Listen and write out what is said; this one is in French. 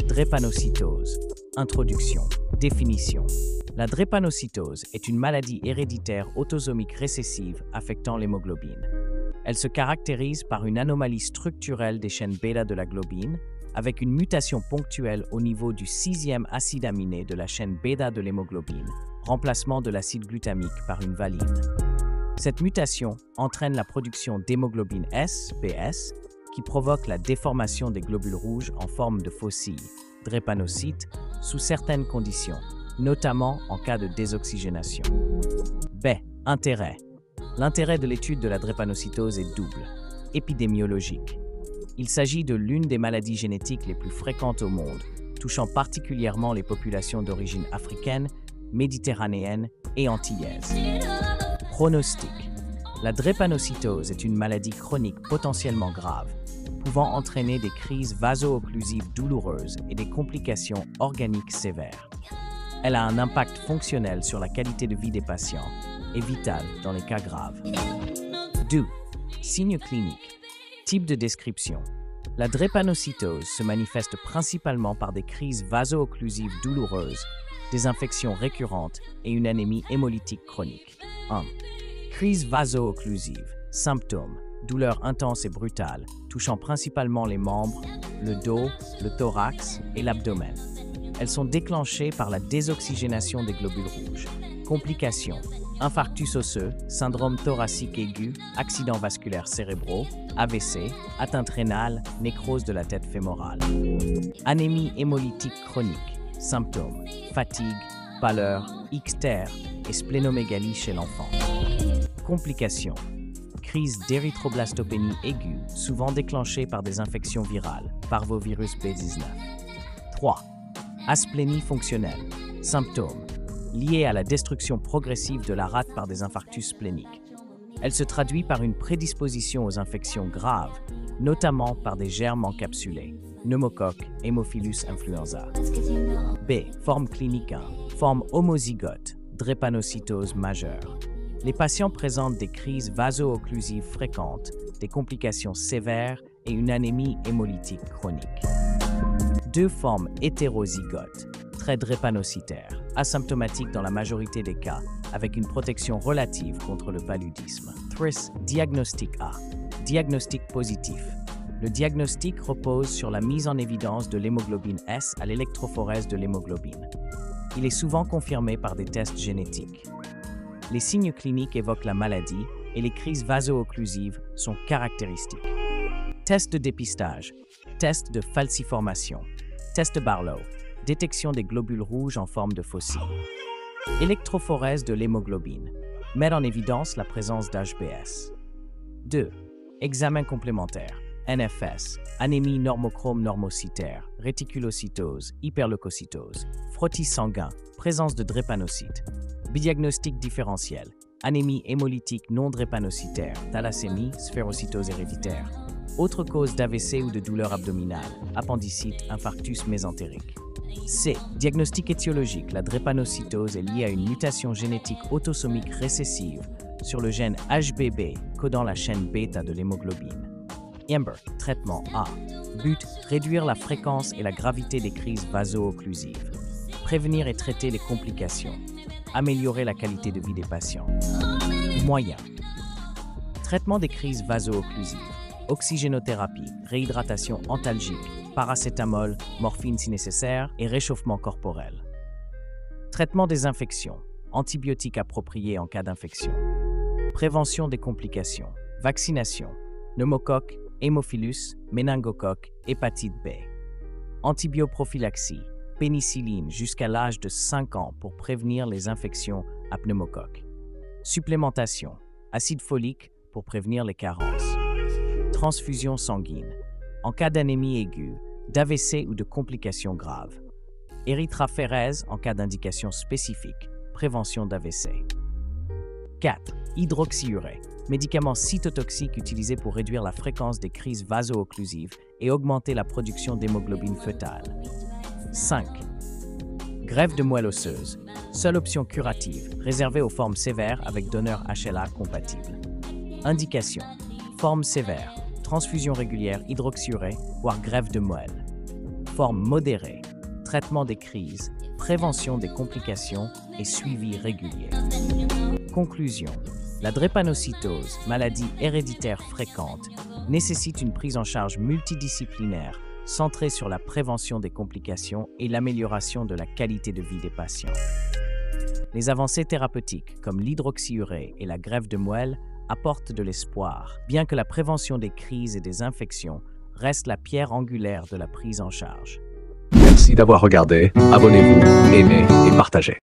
Drépanocytose. Introduction. Définition. La drépanocytose est une maladie héréditaire autosomique récessive affectant l'hémoglobine. Elle se caractérise par une anomalie structurelle des chaînes bêta de la globine, avec une mutation ponctuelle au niveau du 6e acide aminé de la chaîne bêta de l'hémoglobine, remplacement de l'acide glutamique par une valine. Cette mutation entraîne la production d'hémoglobine S, BS, qui provoque la déformation des globules rouges en forme de faucilles, drépanocytes, sous certaines conditions, notamment en cas de désoxygénation. B. Intérêt. L'intérêt de l'étude de la drépanocytose est double. Épidémiologique. Il s'agit de l'une des maladies génétiques les plus fréquentes au monde, touchant particulièrement les populations d'origine africaine, méditerranéenne et antillaise. Pronostic. La drépanocytose est une maladie chronique potentiellement grave, pouvant entraîner des crises vaso-occlusives douloureuses et des complications organiques sévères. Elle a un impact fonctionnel sur la qualité de vie des patients et vital dans les cas graves. 2. Signes cliniques. Type de description. La drépanocytose se manifeste principalement par des crises vaso-occlusives douloureuses, des infections récurrentes et une anémie hémolytique chronique. 1. Crise vaso-occlusive. Symptômes. Douleur intense et brutale, touchant principalement les membres, le dos, le thorax et l'abdomen. Elles sont déclenchées par la désoxygénation des globules rouges. Complications. Infarctus osseux, syndrome thoracique aigu, accidents vasculaires cérébraux, AVC, atteinte rénale, nécrose de la tête fémorale. Anémie hémolytique chronique. Symptômes. Fatigue, pâleur, ictère et splénomégalie chez l'enfant. Complications. Crise d'érythroblastopénie aiguë, souvent déclenchée par des infections virales, parvovirus B19. 3. Asplénie fonctionnelle. Symptômes. Liés à la destruction progressive de la rate par des infarctus spléniques. Elle se traduit par une prédisposition aux infections graves, notamment par des germes encapsulés, pneumocoque, Haemophilus influenza. B. Forme clinique 1. Forme homozygote, drépanocytose majeure. Les patients présentent des crises vaso-occlusives fréquentes, des complications sévères et une anémie hémolytique chronique. 2. Forme hétérozygote, très drépanocytaire, asymptomatique dans la majorité des cas, avec une protection relative contre le paludisme. 3. Diagnostic A. Diagnostic positif. Le diagnostic repose sur la mise en évidence de l'hémoglobine S à l'électrophorèse de l'hémoglobine. Il est souvent confirmé par des tests génétiques. Les signes cliniques évoquent la maladie et les crises vaso-occlusives sont caractéristiques. Test de dépistage, test de falciformation, test Barlow, détection des globules rouges en forme de faucilles. Électrophorèse de l'hémoglobine, met en évidence la présence d'HBS. 2. Examen complémentaire, NFS, anémie normochrome normocytaire, réticulocytose, hyperleucocytose, frottis sanguin, présence de drépanocytes. Bidiagnostic différentiel, anémie hémolytique non drépanocytaire, thalassémie, sphérocytose héréditaire. Autre cause d'AVC ou de douleur abdominale, appendicite, infarctus mésentérique. C. Diagnostic étiologique, la drépanocytose est liée à une mutation génétique autosomique récessive sur le gène HBB codant la chaîne bêta de l'hémoglobine. Amber, traitement A. But, réduire la fréquence et la gravité des crises vaso-occlusives. Prévenir et traiter les complications. Améliorer la qualité de vie des patients. Moyen. Traitement des crises vaso-occlusives. Oxygénothérapie, réhydratation antalgique, paracétamol, morphine si nécessaire et réchauffement corporel. Traitement des infections. Antibiotiques appropriés en cas d'infection. Prévention des complications. Vaccination. Pneumocoque, Haemophilus, méningocoque, hépatite B. Antibioprophylaxie. Pénicilline jusqu'à l'âge de 5 ans pour prévenir les infections à pneumocoque. Supplémentation. Acide folique pour prévenir les carences. Transfusion sanguine. En cas d'anémie aiguë, d'AVC ou de complications graves. Érythraphérèse en cas d'indication spécifique. Prévention d'AVC. 4. Hydroxyurée. Médicament cytotoxique utilisé pour réduire la fréquence des crises vaso-occlusives et augmenter la production d'hémoglobine fœtale. 5. Greffe de moelle osseuse. Seule option curative, réservée aux formes sévères avec donneur HLA compatible. Indication. Forme sévère. Transfusion régulière hydroxyurée, voire greffe de moelle. forme modérée, traitement des crises, prévention des complications et suivi régulier. Conclusion. La drépanocytose, maladie héréditaire fréquente, nécessite une prise en charge multidisciplinaire centrée sur la prévention des complications et l'amélioration de la qualité de vie des patients. Les avancées thérapeutiques comme l'hydroxyurée et la greffe de moelle apportent de l'espoir, bien que la prévention des crises et des infections reste la pierre angulaire de la prise en charge. Merci d'avoir regardé, abonnez-vous, aimez et partagez.